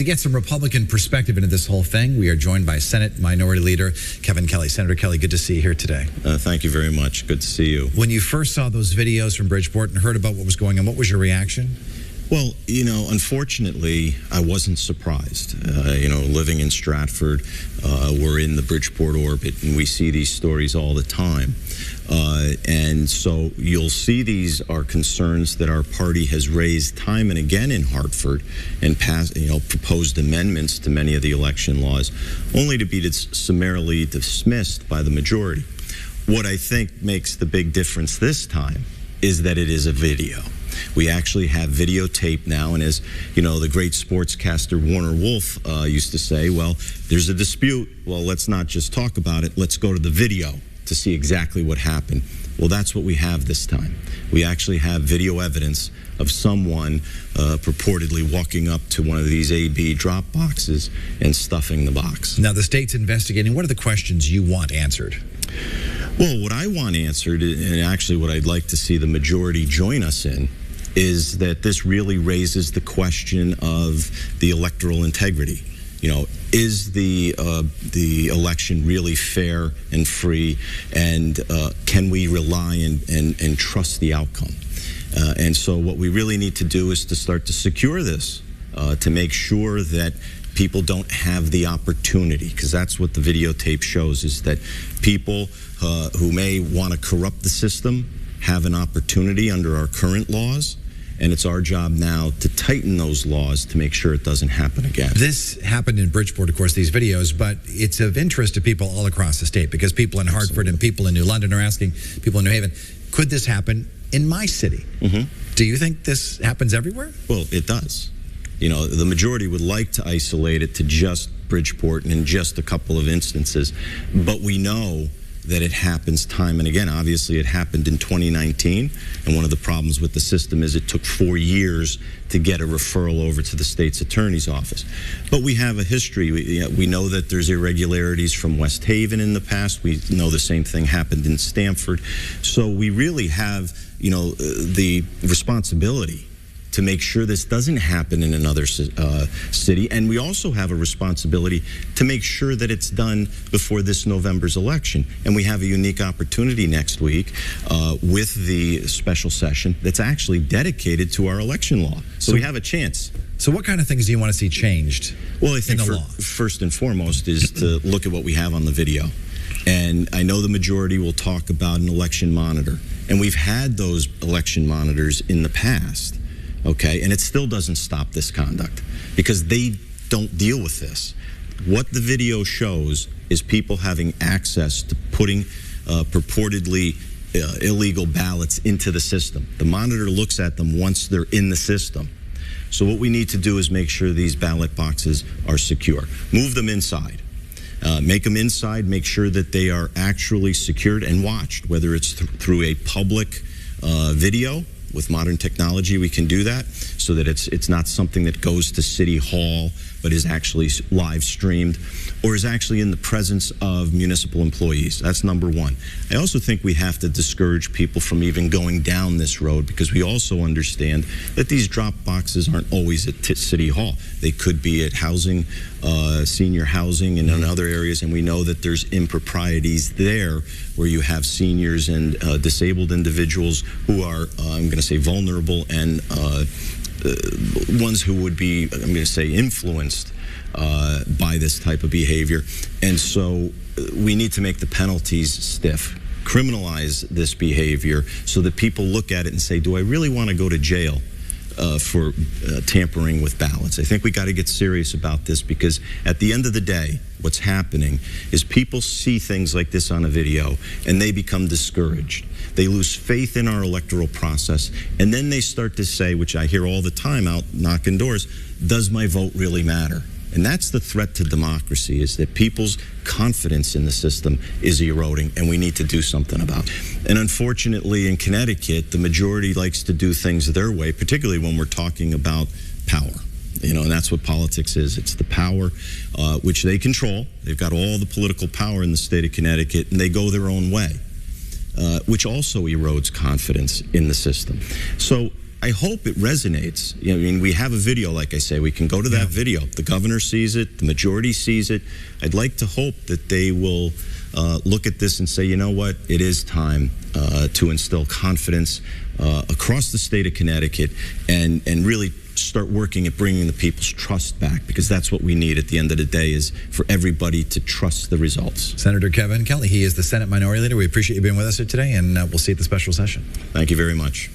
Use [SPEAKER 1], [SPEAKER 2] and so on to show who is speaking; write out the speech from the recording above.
[SPEAKER 1] To get some Republican perspective into this whole thing, we are joined by Senate Minority Leader Kevin Kelly. Senator Kelly, good to see you here today.
[SPEAKER 2] Thank you very much. Good to see you.
[SPEAKER 1] When you first saw those videos from Bridgeport and heard about what was going on, what was your reaction?
[SPEAKER 2] Well, unfortunately, I wasn't surprised. Living in Stratford, we're in the Bridgeport orbit, and we see these stories all the time. And so you'll see these are concerns that our party has raised time and again in Hartford and passed, proposed amendments to many of the election laws, only to be summarily dismissed by the majority. What I think makes the big difference this time is that it is a video. We actually have videotape now, and as the great sportscaster Warner Wolf used to say, well, there's a dispute. Well, let's not just talk about it. Let's go to the video to see exactly what happened. Well, that's what we have this time. We actually have video evidence of someone purportedly walking up to one of these AB drop boxes and stuffing the box.
[SPEAKER 1] Now, the state's investigating. What are the questions you want answered?
[SPEAKER 2] Well, what I want answered, and actually what I'd like to see the majority join us in, is that this really raises the question of the electoral integrity. Is the election really fair and free, and can we rely and trust the outcome? And so what we really need to do is to start to secure this, to make sure that people don't have the opportunity, because that's what the videotape shows, is that people who may want to corrupt the system have an opportunity under our current laws. And it's our job now to tighten those laws to make sure it doesn't happen again.
[SPEAKER 1] This happened in Bridgeport, of course, these videos, but it's of interest to people all across the state, because people in Hartford and people in New London are asking, people in New Haven, could this happen in my city? Mm-hmm. Do you think this happens everywhere?
[SPEAKER 2] Well, it does. The majority would like to isolate it to just Bridgeport and in just a couple of instances, but we know that it happens time and again. Obviously, it happened in 2019, and one of the problems with the system is it took 4 years to get a referral over to the state's attorney's office. But we have a history. We know that there's irregularities from West Haven in the past. We know the same thing happened in Stamford. So we really have, the responsibility to make sure this doesn't happen in another city. And we also have a responsibility to make sure that it's done before this November's election. And we have a unique opportunity next week with the special session that's actually dedicated to our election law. So we have a chance.
[SPEAKER 1] So what kind of things do you want to see changed?
[SPEAKER 2] Well, I think
[SPEAKER 1] in the law?
[SPEAKER 2] First and foremost is to look at what we have on the video. And I know the majority will talk about an election monitor. And we've had those election monitors in the past. Okay, and it still doesn't stop this conduct because they don't deal with this. What the video shows is people having access to putting purportedly illegal ballots into the system. The monitor looks at them once they're in the system. So what we need to do is make sure these ballot boxes are secure. Move them inside. Make them inside, make sure that they are actually secured and watched, whether it's through a public video. With modern technology, we can do that so that it's not something that goes to City Hall, but is actually live streamed or is actually in the presence of municipal employees. That's number one. I also think we have to discourage people from even going down this road, because we also understand that these drop boxes aren't always at City Hall. They could be at housing, senior housing and in other areas, and we know that there's improprieties there where you have seniors and disabled individuals who are, I'm going to say, vulnerable and ones who would be, I'm going to say, influenced by this type of behavior. And so we need to make the penalties stiff, criminalize this behavior so that people look at it and say, do I really want to go to jail for tampering with ballots? I think we got to get serious about this, because at the end of the day, what's happening is people see things like this on a video and they become discouraged. They lose faith in our electoral process, and then they start to say, which I hear all the time out knocking doors, does my vote really matter? And that's the threat to democracy, is that people's confidence in the system is eroding, and we need to do something about it. And unfortunately, in Connecticut, the majority likes to do things their way, particularly when we're talking about power. And that's what politics is. It's the power which they control. They've got all the political power in the state of Connecticut, and they go their own way, which also erodes confidence in the system. So I hope it resonates. I mean, we have a video, like I say. We can go to that video. The governor sees it. The majority sees it. I'd like to hope that they will look at this and say, you know what, it is time to instill confidence across the state of Connecticut and really start working at bringing the people's trust back, because that's what we need at the end of the day, is for everybody to trust the results.
[SPEAKER 1] Senator Kevin Kelly, he is the Senate Minority Leader. We appreciate you being with us here today, and we'll see you at the special session.
[SPEAKER 2] Thank you very much.